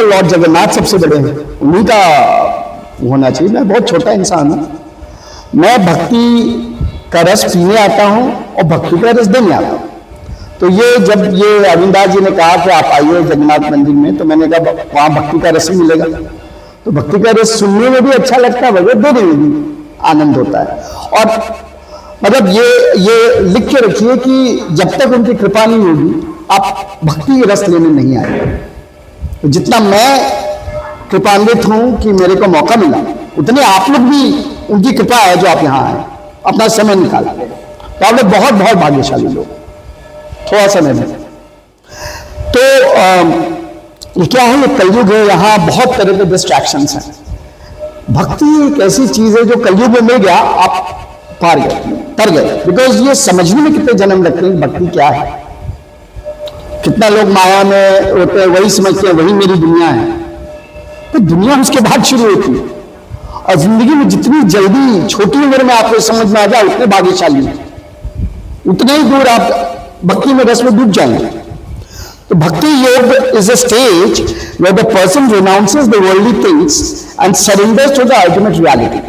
तो लॉर्ड जगन्नाथ सबसे बड़े हैं, उन्हीं का होना चाहिए। मैं बहुत छोटा इंसान हूं, मैं भक्ति का रस पीने आता हूं और भक्ति का रस देने आता हूं। तो ये जब ये अरविंदास जी ने कहा कि आप आइए जगन्नाथ मंदिर में, तो मैंने कहा वहां भक्ति का रस मिलेगा। तो भक्ति का रस सुनने में भी अच्छा लगता है, भगवत देने में भी आनंद होता है। और मतलब ये लिख के रखिए कि जब तक उनकी कृपा नहीं होगी आप भक्ति के रस लेने नहीं आएंगे। तो जितना मैं कृपान्वित हूं कि मेरे को मौका मिला, उतने आप लोग भी उनकी कृपा है जो आप यहां आए, अपना समय निकाला। तो आप लोग बहुत बहुत भाग्यशाली लोग। थोड़ा समय में तो ये क्या है, ये कलयुग है, यहां बहुत तरह के डिस्ट्रैक्शंस हैं। भक्ति एक ऐसी चीज है जो कलयुग में मिल गया आप पार गए, तर गए। बिकॉज ये समझने में कितने जन्म लगते हैं भक्ति क्या है। कितना लोग माया में होते हैं, वही समझते हैं वही मेरी दुनिया है। तो दुनिया उसके बाद शुरू होती है। और जिंदगी में जितनी जल्दी छोटी उम्र में आपको समझ में आ जाए उतने भाग्यशाली हैं, उतने ही दूर आप भक्ति में रस में डूब जाएंगे। तो bhakti yoga is a stage where the person renounces the worldly things and surrenders to the ultimate reality.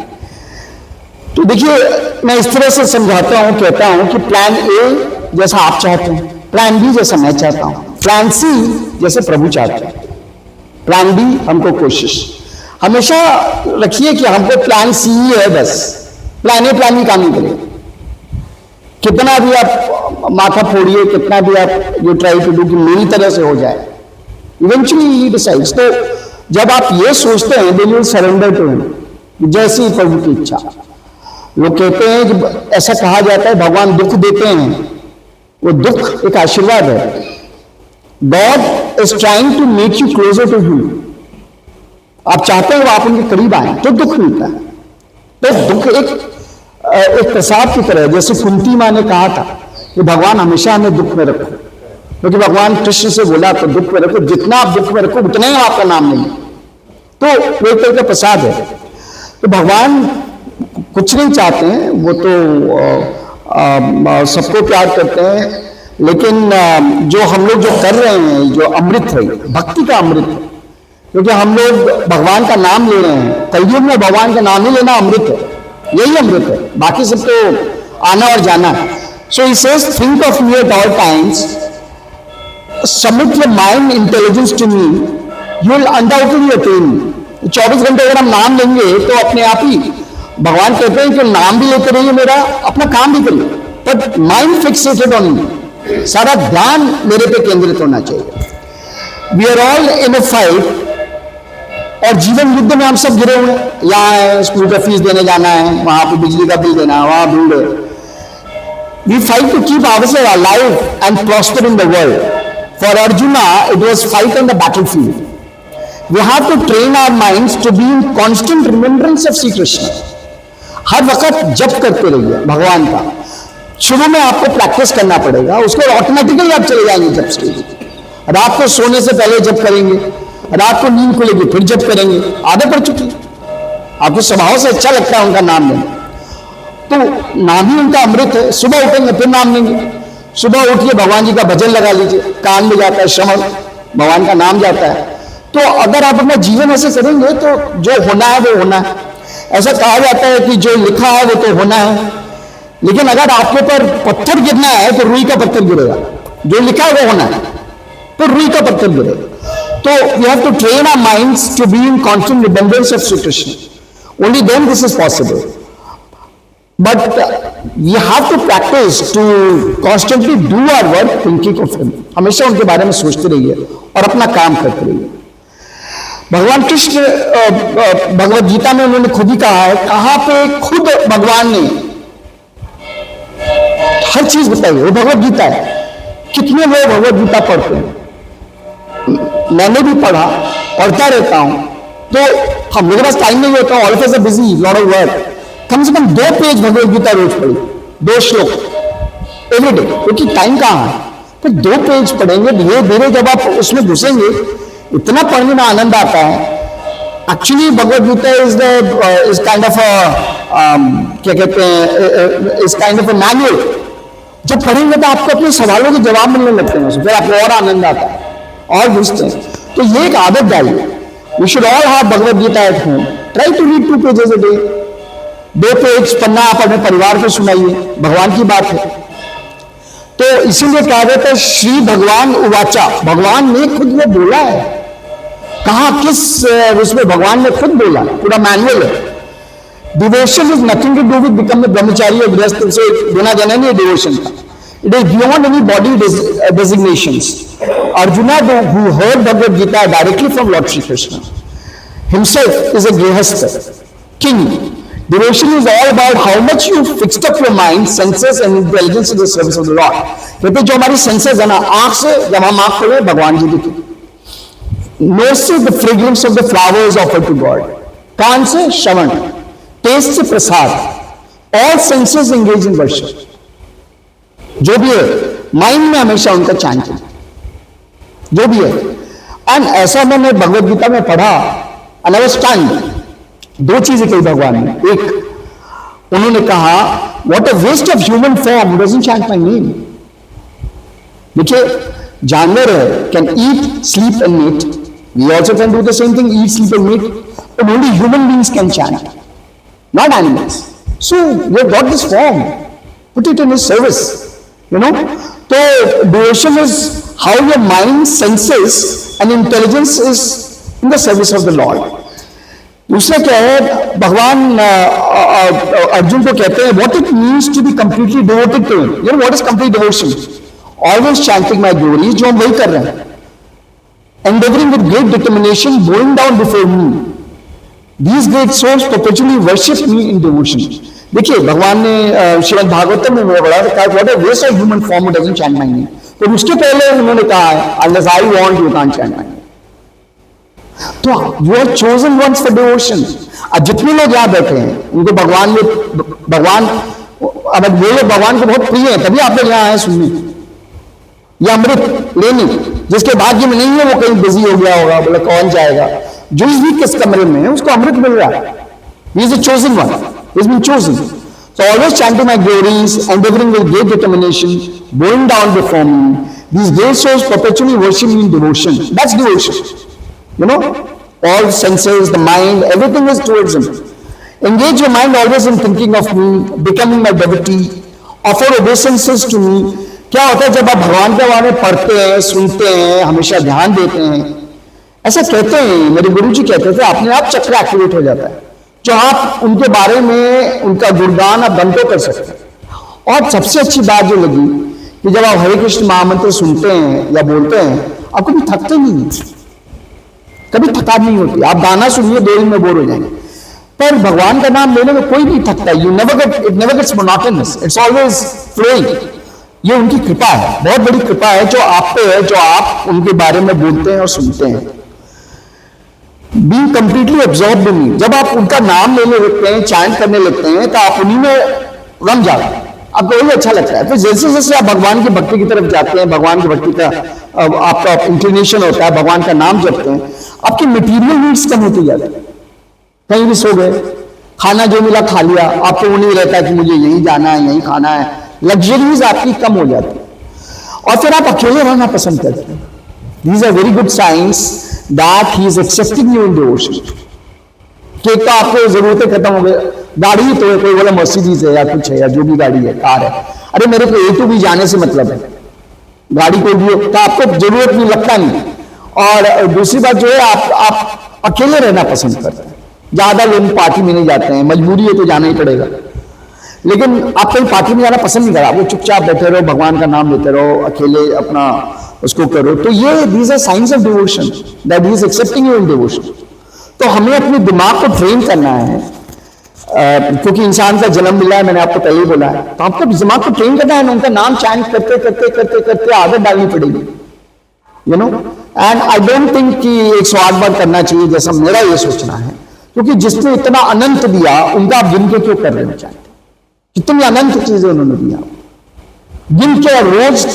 तो देखिए, मैं इस तरह से समझाता हूं, कहता हूं कि प्लान ए जैसा आप चाहते हैं, प्लान बी जैसा मैं चाहता हूं, प्लान सी जैसे प्रभु चाहते हैं, प्लान डी हमको कोशिश। हमेशा रखिए कि हमको प्लान सी ही है, बस प्लान ए प्लान बी काम नहीं करेगा। कितना भी आप माथा फोड़िए, कितना भी आप ये ट्राई टू डू कि मेरी तरह से हो जाए, इवेंचुअली ही डिसाइड्स। तो जब आप ये सोचते हैं then you will surrender to him, जैसी प्रभु की इच्छा। लोग कहते हैं कि ऐसा कहा जाता है भगवान दुख देते हैं, वो दुख एक आशीर्वाद है। God is trying to make you closer to him. आप चाहते हो आप उनके करीब आए तो दुख मिलता है। तो दुख एक प्रसाद की तरह, जैसे कुंती मां ने कहा था कि भगवान हमेशा हमें दुख में रखो, क्योंकि भगवान कृष्ण से बोला तो दुख में रखो, जितना आप दुख में रखो उतना ही आपका नाम नहीं। तो वो एक तरह का प्रसाद है। तो भगवान कुछ नहीं चाहते हैं, वो तो सबको प्यार करते हैं, लेकिन जो हम लोग जो कर रहे हैं, जो अमृत है, भक्ति का अमृत है, क्योंकि हम लोग भगवान का नाम ले रहे हैं। कलयुग में भगवान का नाम ही लेना अमृत है, यही अमृत है, बाकी सब तो आना और जाना है। So he says think of me at all times, submit your mind intelligence to me, you will undoubtedly attain me. 24 घंटे अगर हम नाम लेंगे तो अपने आप ही, भगवान कहते हैं कि नाम भी लेते रहिए मेरा, अपना काम भी करिए, but mind fixated on me, सारा ध्यान मेरे पे केंद्रित होना चाहिए। We are all in a fight, और जीवन युद्ध में हम सब गिरे हुए हैं। यहाँ है स्कूल का फीस देने जाना है, वहां पे बिजली का बिल देना है, वहां भूल है। We fight to keep ourselves alive and prosper in the world. For Arjuna, it was fight on the battlefield. We have to train our minds to be in constant remembrance of Sri Krishna. हर वक्त जप करते रहिए भगवान का। शुरू में आपको practice करना पड़ेगा, उसको ऑटोमेटिकली आप चले जाएंगे जप स्टेज। रात को सोने से पहले जप करेंगे, रात को नींद खुलेगी फिर जप करेंगे, आदत पड़ चुकी। आपको स्वभाव से अच्छा लगता है उनका नाम लेना, तो नाम ही उनका अमृत है। सुबह उठेंगे फिर नाम लेंगे, सुबह उठिए भगवान जी का भजन लगा लीजिए, कान में जाता है श्रवण, भगवान का नाम जाता है। तो अगर आप अपना जीवन ऐसे करेंगे तो जो होना है वो होना है। ऐसा कहा जाता है कि जो लिखा है वो तो होना है, लेकिन अगर आपके ऊपर पत्थर गिरना है तो रुई का पत्थर गिरेगा, जो लिखा है वो होना है, तो रुई का पत्थर गिरेगा। तो we have to train our minds to be in constant remembrance of Sri Krishna. Only then this is possible. But we have to practice to constantly do our work thinking of Him. हमेशा उनके बारे में सोचते रहिए और अपना काम करते रहिए। भगवान कृष्ण भगवद गीता में उन्होंने खुद ही कहा है, कहां पे खुद भगवान ने हर चीज बताई है, वो भगवद गीता है। कितने लोग भगवद गीता पढ़ते हैं, मैंने भी पढ़ा, पढ़ता रहता हूं, तो हम मेरे पास टाइम नहीं होता, all of us are busy, lot of work. कम से कम 2 पेज भगवद गीता रोज पढ़ी, 2 श्लोक एवरीडे, क्योंकि टाइम कहां है। तो 2 पेज पढ़ेंगे, धीरे धीरे जब आप उसमें घुसेंगे, इतना पढ़ने में आनंद आता है। Actually Bhagavad Gita is kind of क्या कहते हैं, is kind of a manual. जब पढ़ेंगे तो आपको अपने सवालों के जवाब मिलने लगते हैं, फिर आपको और आनंद आता है और बुझते हैं। तो ये एक आदत डालिए. We should all have Bhagavad Gita at home. Try to read 2 pages a day. 2 page पन्ना आप अपने परिवार को सुनाइए. भगवान की बात है. तो इसीलिए कहा जाता है श्री भगवान उवाचा. भगवान ने खुद में बोला है. कहा किस उसमें भगवान ने खुद बोला, पूरा मैनुअल है. Devotion is nothing to do with become a brahmachari और गृहस्थ से गुना देना नहीं है डिवोशन का. It is beyond any body designations. Arjuna who heard Bhagavad Gita directly from lord Shri Krishna himself is a grihastha king. Devotion is all about how much you fixed up your mind, senses and intelligence in the service of the Lord. कहते जो हमारी senses है ना, आंख से जब हम आंख खोले भगवान जी दिखे. Nose से the fragrance of the flowers offered to God. कान से श्रवण, टेस्ट से प्रसाद. All senses engage in worship. जो भी है माइंड में हमेशा उनका चैंटिंग जो भी है. एंड ऐसा मैंने भगवद गीता में पढ़ा. And I was stunned. 2 चीजें कही भगवान ने. एक उन्होंने कहा what a waste of human form who doesn't chant my name. देखिए जानवर है, can eat, sleep and mate. We also can do the same thing, eat, sleep and mate. But only human beings can chant, not animals. So we have got this form, put it in his service. You know. So devotion is how your mind, senses and intelligence is in the service of the Lord. दूसरा क्या है, भगवान अर्जुन को कहते हैं what it means to be completely devoted to him. You know what is complete devotion? Always chanting my glories, जो हम वही कर रहे हैं. Endeavoring with great determination, bowing down before me. These great souls perpetually worship me in devotion. देखिए भगवान ने श्रीमद् भागवतम में बड़ा कहा what a waste of human form who doesn't chant my name. तो उसके पहले उन्होंने कहा है unless I want you can't chant my name. तो you are chosen ones for devotion. अब जितने लोग यहां बैठे हैं उनको भगवान अब वो लोग भगवान को बहुत प्रिय है, तभी आप लोग यहां आए सुनने. ये अमृत लेने जिसके भाग्य में नहीं है वो कहीं बिजी हो गया होगा, बोले कौन जाएगा. जो इस वीक किस कमरे में है उसको अमृत मिल रहा है. He is a chosen one, he is been chosen. So always chanting my glories, endeavoring with great determination, bowing down before me. These great souls perpetually worship me in devotion. That's devotion. You know, all senses, the mind, everything is towards him. Engage your mind always in thinking of me, becoming my devotee, offer obeisances to me. क्या होता है जब आप भगवान के बारे में पढ़ते हैं, सुनते हैं, हमेशा ध्यान देते हैं, ऐसा कहते हैं, मेरे गुरुजी कहते थे, अपने आप चक्र एक्टिवेट हो जाता है, जो आप उनके बारे में उनका गुणगान आप घंटों कर सकते हैं. और सबसे अच्छी बात जो लगी कि जब आप हरे कृष्ण महामंत्र सुनते हैं या बोलते हैं, आप कभी थकते नहीं, कभी थकान नहीं होती. आप गाना सुनिए 2 दिन में बोर हो जाएंगे, पर भगवान का नाम लेने में कोई नहीं थकता. You never get, it never gets monotonous, it's always flowing. ये उनकी कृपा है, बहुत बड़ी कृपा है जो आप पे है, जो आप उनके बारे में बोलते हैं और सुनते हैं. बीइंग कंप्लीटली एब्जॉर्ब्ड इन मी. जब आप उनका नाम लेने लगते हैं, चैंट करने लगते हैं, तो आप उन्हीं में रम जाते हैं, आपको वही अच्छा लगता है. फिर जैसे जैसे आप भगवान की भक्ति की तरफ जाते हैं, भगवान की भक्ति का आपका इंक्लिनेशन होता है, भगवान का नाम जपते हैं, आपकी मटीरियल नीड्स कम होती जाती है. कहीं भी सो गए, खाना जो मिला खा लिया, आपको वो नहीं रहता कि मुझे यहीं जाना है, यहीं खाना है. लग्जरीज आपकी कम हो जाती है और फिर आप अकेले रहना पसंद करते हैं. These are very good science that he is accepting you in devotion. कि तो आपको जरूरतें खत्म हो गई, गाड़ी तो है, कोई बोला मर्सिडीज है या कुछ है या जो भी गाड़ी है, कार है, अरे मेरे को A to B जाने से मतलब है, गाड़ी कोई भी हो तो आपको जरूरत नहीं लगता नहीं. और दूसरी बात जो है आप अकेले रहना पसंद करते हैं. ज्यादा लोग पार्टी में नहीं जाते हैं, मजबूरी है तो जाना ही पड़ेगा, लेकिन आप कहीं पार्टी में जाना पसंद नहीं करा, वो चुपचाप बैठे रहो, भगवान का नाम लेते रहो, अकेले अपना उसको करो. तो ये these are science of devotion that he is accepting you in devotion. तो हमें अपने दिमाग को ट्रेन करना है, क्योंकि इंसान का जन्म मिला है, मैंने आपको पहले ही बोला है, तो आपको दिमाग को ट्रेन करना है, उनका नाम चैंट करते करते करते करते आदत डालनी पड़ेगी. You know, and I don't think कि 108 बार करना चाहिए, जैसा मेरा ये सोचना है, क्योंकि जिसने इतना अनंत दिया उनका आप गिन के क्यों कर लेना चाहते? कितनी अनंत चीजें उन्होंने दिया, गिन के रोज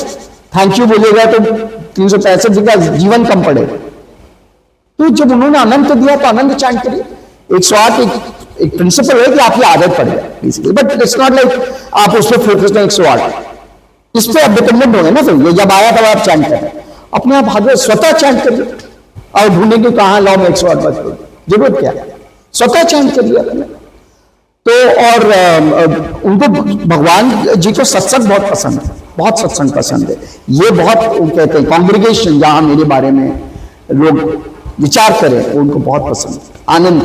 थैंक यू बोलेगा तो 365 दिन का जीवन कम पड़ेगा. तो जब उन्होंने अनंत दिया तो अनंत चैंट करिए. 108 एक प्रिंसिपल है कि आपकी आदत पड़ जाए, बट इट्स नॉट लाइक आप उस पर फोकस करें 108, इस पर आप डिपेंडेंट होंगे ना. फिर ये जब आया तब आप चैंट करें, अपने आप हाथ स्वतः चैंट करिए. और ढूंढेंगे कहां लॉ में 108 बार, जरूरत क्या है, स्वतः चयन कर लिया अपने। तो और उनको भगवान जी को सत्संग बहुत पसंद है, बहुत सत्संग पसंद है। ये बहुत कहते हैं कॉन्ग्रीगेशन जहां मेरे बारे में लोग विचार करें, उनको बहुत पसंद है। आनंद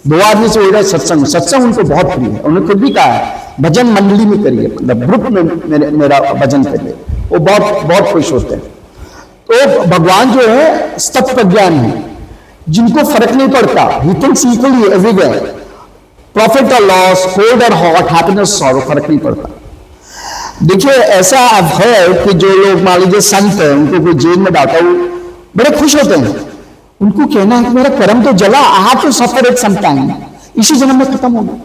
2 आदमी से हो रहा है सत्संग, सत्संग उनको बहुत प्रिय है। उन्होंने खुद भी कहा है भजन मंडली में करिए, मतलब ग्रुप में मेरा भजन करिए, वो बहुत बहुत खुश होते हैं। तो भगवान जो है सत प्रज्ञान है, जिनको फर्क नहीं पड़ता, he thinks equally everywhere, profit और लॉस, कोल्ड और हॉट, हैप्पीनेस सॉरो, फर्क नहीं पड़ता। देखिए ऐसा अब है कि जो लोग मान लीजिए संत है, उनको कोई जेल में डालता है, वो बड़े खुश होते हैं। उनको कहना है कि मेरा कर्म तो जला, I have to suffer it some time, इसी जन्म में खत्म होगा,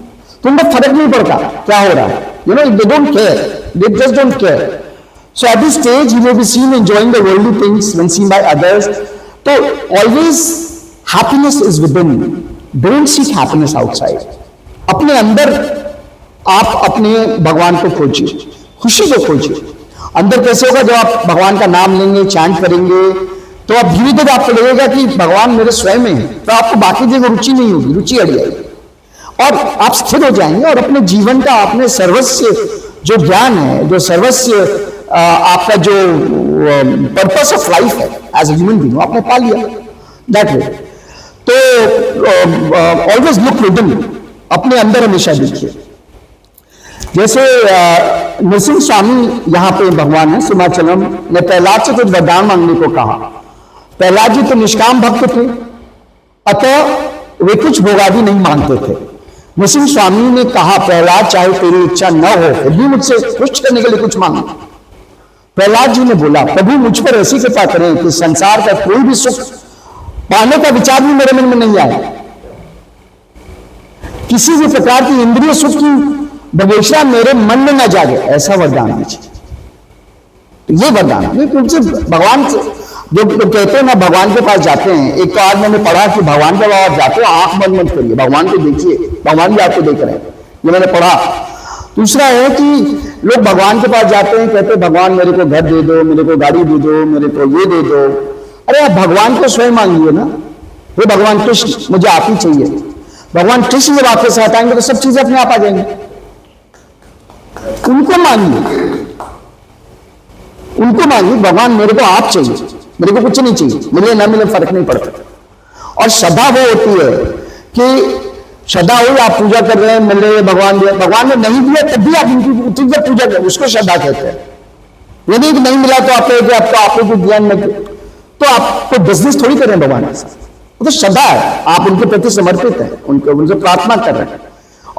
तो उनको फर्क नहीं पड़ता क्या हो रहा है, you know, they don't care, they just don't care. So at this stage, he may be seen enjoying the worldly things when seen by others. So always happiness is within. Don't seek happiness outside. अपने अंदर आप अपने भगवान को खोजिए, खुशी को खोजिए। अंदर कैसे होगा? जब आप भगवान का नाम लेंगे, चैंट करेंगे, तो आप धीरे धीरे आपको लगेगा कि भगवान मेरे स्वयं में है, तो आपको बाकी जगह रुचि नहीं होगी, रुचि हट जाएगी और आप स्थिर हो जाएंगे और अपने जीवन का, अपने सर्वस्व जो ज्ञान है, जो सर्वस्व आपका जो पर्पस ऑफ लाइफ है एज ए ह्यूमन बीइंग, आपने पा लिया दैट वे। तो ऑलवेज लुक विदिन, अपने अंदर हमेशा देखिए। जैसे नरसिंह स्वामी यहाँ पे भगवान है सिमाचलम ने प्रहलाद से कुछ वरदान मांगने को कहा। प्रहलाद जी तो निष्काम भक्त थे, अतः वे कुछ भोगादि नहीं मांगते थे। नरसिंह स्वामी ने कहा प्रहलाद चाहे तेरी इच्छा न हो फिर भी मुझसे खुश करने के लिए कुछ मांग। प्रहलाद जी ने बोला प्रभु मुझ पर ऐसी कृपा करें कि संसार का कोई भी सुख पाने का विचार भी मेरे मन में नहीं आए, किसी भी प्रकार की इंद्रिय सुख की बगेशा मेरे मन में न जागे, ऐसा वरदान दीजिए। ये वरदान क्योंकि भगवान से जो कहते हैं ना भगवान के पास जाते हैं, एक तो आज मैंने पढ़ा कि भगवान के पास जाते हो आंख बंद मत करिए, भगवान को देखिए, भगवान भी आपको देख रहे हैं, ये मैंने पढ़ा। दूसरा है कि लोग भगवान के पास जाते हैं, कहते हैं भगवान मेरे को घर दे दो, मेरे को गाड़ी दे दो, मेरे को ये दे दो। अरे आप भगवान को स्वयं मांगिए ना, हे भगवान कृष्ण मुझे आप ही चाहिए। भगवान कृष्ण जब आपके साथ आएंगे तो सब चीजें अपने आप आ जाएंगी। उनको मांगिए, उनको मांगिए भगवान मेरे को आप चाहिए, मेरे को कुछ नहीं चाहिए, मिले ना मिले फर्क नहीं पड़ता। और श्रद्धा वो होती है कि श्रद्धा हो, आप पूजा कर रहे हैं, मिल रहे हैं, भगवान दिया, भगवान ने नहीं दिया तब भी आप उनकी पूजा करें, उसको श्रद्धा कहते हैं। यदि नहीं मिला तो आप आपको कुछ ज्ञान नहीं, तो आपको बिजनेस थोड़ी करें भगवान के साथ, वो तो श्रद्धा है, आप उनके प्रति समर्पित हैं, उनसे प्रार्थना कर रहे हैं।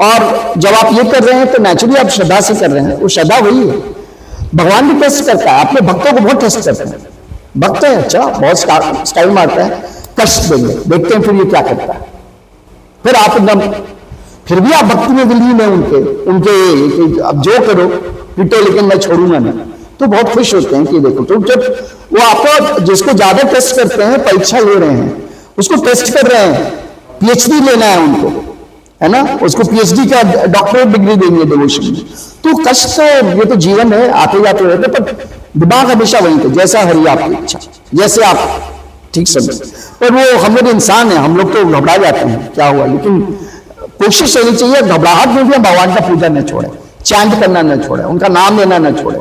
और जब आप ये कर रहे हैं तो नेचुरली आप श्रद्धा से कर रहे हैं, वो श्रद्धा वही है। भगवान भी टेस्ट करता है, अपने भक्तों को बहुत टेस्ट करते हैं। भक्त है अच्छा, बहुत स्टाइल मारता है, कष्ट देंगे, देखते हैं फिर ये क्या करता है, फिर आप एकदम, फिर भी आप भक्ति में विलीन है उनके अब जो करो पिटो लेकिन मैं छोड़ूंगा नहीं, तो बहुत खुश होते हैं कि देखो। तो जब वो आपको जिसको ज्यादा टेस्ट करते हैं, परीक्षा ले रहे हैं, उसको टेस्ट कर रहे हैं, पीएचडी लेना है उनको, है ना, उसको पीएचडी का डॉक्टरेट डिग्री देंगे डिवोशन में, तो कष्ट ये तो जीवन है, आते जाते रहते, पर दिमाग हमेशा वहीं पे, जैसा हरी आपकी इच्छा, जैसे आप ठीक समझ। पर वो हम लोग इंसान है, हम लोग तो घबरा जाते हैं क्या हुआ, लेकिन कोशिश करनी चाहिए घबराहट में भी भगवान का पूजा न छोड़े, चैंट करना न छोड़े, उनका नाम लेना न छोड़े।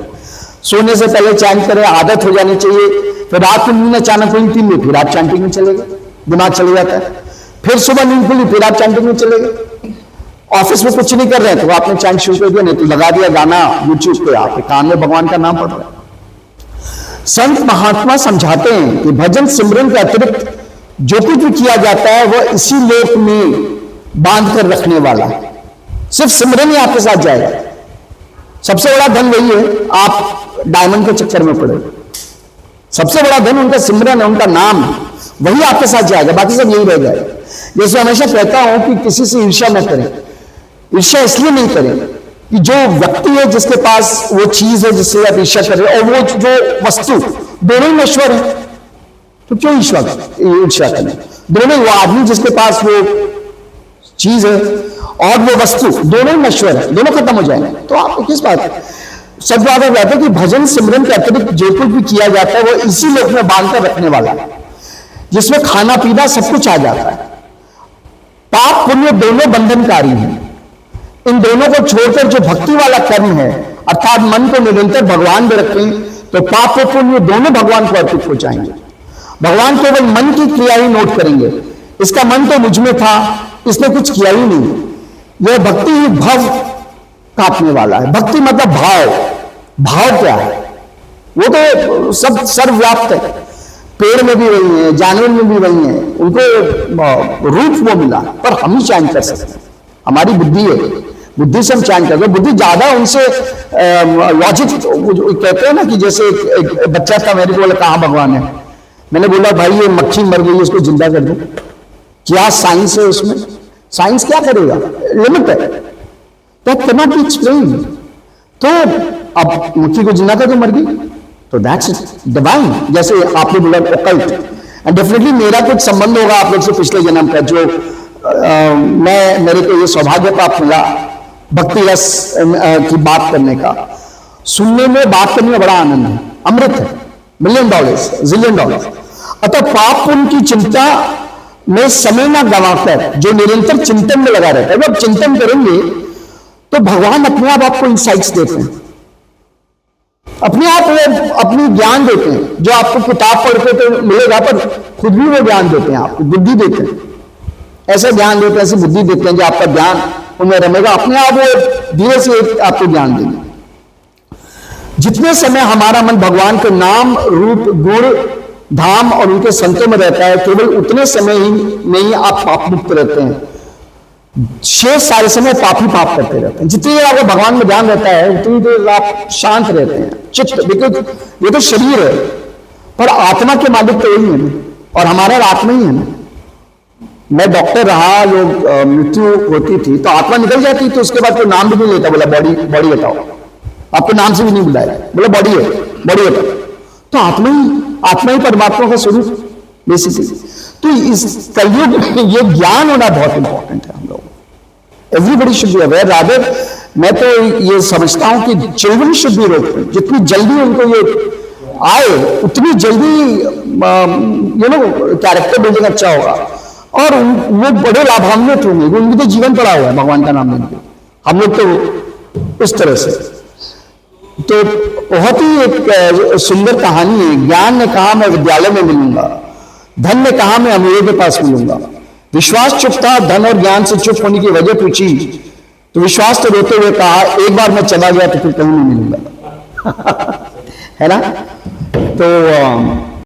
सोने से पहले चैंट करें, आदत हो जानी चाहिए। फिर रात को नींद अचानक कोई 3 बजे फिर आप चैंटिंग में चले गए, दिमाग चले जाता है। फिर सुबह नींद खुली फिर आप चैंटिंग में चले गए। ऑफिस में कुछ नहीं कर रहे तो आपने चैंट शुरू कर दिया, नहीं तो लगा दिया गाना यूट्यूब पे, आपके कान में भगवान का नाम पड़ रहा है। संत महात्मा समझाते हैं कि भजन सिमरन के अतिरिक्त जो कुछ भी किया जाता है वह इसी लोक में बांध कर रखने वाला है। सिर्फ सिमरन ही आपके साथ जाएगा। सबसे बड़ा धन वही है, आप डायमंड के चक्कर में पड़े, सबसे बड़ा धन उनका सिमरन है, उनका नाम, वही आपके साथ जाएगा, बाकी सब यही रह जाएगा। जैसे हमेशा कहता हूं कि किसी से ईर्ष्या न करें। ईर्ष्या इसलिए नहीं करें कि जो व्यक्ति है, जिसके पास वो चीज है जिससे आप ईर्ष्या कर रहे हो, और वो जो वस्तु, दोनों ही नश्वर है, तो क्यों ईर्ष्या करें? दोनों, वो आदमी जिसके पास वो चीज है और वो वस्तु, दोनों ही नश्वर है, दोनों खत्म हो जाएंगे, तो आपको किस बात? सब बात कहता है कि भजन सिमरन के अतिरिक्त जो कुछ भी किया जाता है वो इसी लोक में बांध कर रखने वाला है। जिसमें खाना पीना सब कुछ आ जाता है। पाप पुण्य दोनों बंधनकारी हैं। इन दोनों को छोड़कर जो भक्ति वाला कर्म है, अर्थात मन को निरंतर भगवान में रखें, तो पाप और पुण्य दोनों भगवान को अर्पित हो जाएंगे। भगवान केवल मन की क्रिया ही नोट करेंगे, इसका मन तो मुझ में था, इसने कुछ किया ही नहीं। यह भक्ति ही भव काटने वाला है। भक्ति मतलब भाव। भाव क्या है? वो तो सब सर्वव्याप्त है। पेड़ में भी वही है, जानवर में भी वही है, उनको रूप वो मिला, पर हम ही चयन कर सकते हैं। हमारी बुद्धि है, बुद्धि से हम चयन करते हैं। बुद्धि ज्यादा उनसे लॉजिक कहते हैं ना, कि जैसे एक बच्चा था, मेरे को बोला कहाँ भगवान है, मैंने बोला भाई ये मक्खी मर गई, इसको जिंदा कर दो। क्या साइंस है उसमें? साइंस क्या करेगा? लिमिट है, that can not be explain. तो अब मक्खी को जिंदा कर दो, मर गई, तो दैट्स डिवाइन। जैसे आपने बोला ओकल्ट, एंड डेफिनेटली मेरा कुछ संबंध होगा आप लोग से पिछले जन्म का, जो मेरे को ये सौभाग्य प्राप्त मिला भक्ति रस की बात करने का। सुनने में, बात करने में बड़ा आनंद है, अमृत है, $1 मिलियन, $1 जिलियन। अतः पाप पुण्य की चिंता में समय ना गंवाकर जो निरंतर चिंतन में लगा रहता है, जब चिंतन करेंगे तो भगवान अपने आप आपको इंसाइट्स देते हैं, अपने आप अपनी ज्ञान देते हैं। जो आपको किताब पढ़ के तो मिलेगा, पर खुद भी वो ज्ञान देते हैं, आपको बुद्धि देते हैं, ऐसा ज्ञान देते हैं, ऐसी बुद्धि देते हैं जो आपका ज्ञान उनमें रमेगा, अपने आप वो धीरे से आपको ज्ञान देंगे। जितने समय हमारा मन भगवान के नाम, रूप, गुण, धाम और उनके संतों में रहता है, केवल उतने समय ही नहीं आप पाप मुक्त रहते हैं। शेष सारे समय पाप ही पाप करते रहते हैं। जितनी देर आपको भगवान में ध्यान रहता है, उतनी देर आप शांत रहते हैं, चित्त, बिकॉज ये तो शरीर है, पर आत्मा के मालिक तो यही है ना, और हमारा आत्मा ही है ना। मैं डॉक्टर रहा, लोग मृत्यु होती थी तो आत्मा निकल जाती, तो उसके बाद कोई नाम भी नहीं लेता, बोला बॉडी, बॉडी बताओ, आपको नाम से भी नहीं बुलाया, बोला बॉडी है, बॉडी बताओ। तो आत्मा ही परमात्मा का स्वरूप बेसिकली। तो इस कलयुग में ये ज्ञान होना बहुत इंपॉर्टेंट है हम लोग। Everybody should be aware. Rather मैं तो ये समझता हूं कि चिल्ड्रन शुड बी रोक, जितनी जल्दी उनको ये आए उतनी जल्दी कैरेक्टर बिल्डिंग अच्छा होगा, और वो बड़े लाभान्वित होंगे। उनकी तो जीवन पड़ा हुआ है भगवान का नाम लेने के। हम लोग तो इस तरह से, तो बहुत ही एक सुंदर कहानी है। ज्ञान ने कहा मैं विद्यालय में मिलूंगा, धन ने कहा मैं अमीरों के पास मिलूंगा। विश्वास चुप था, धन और ज्ञान से चुप होने की वजह पूछी तो विश्वास तो रोते हुए कहा एक बार मैं चला गया तो फिर कहीं नहीं मिलूंगा। है ना? तो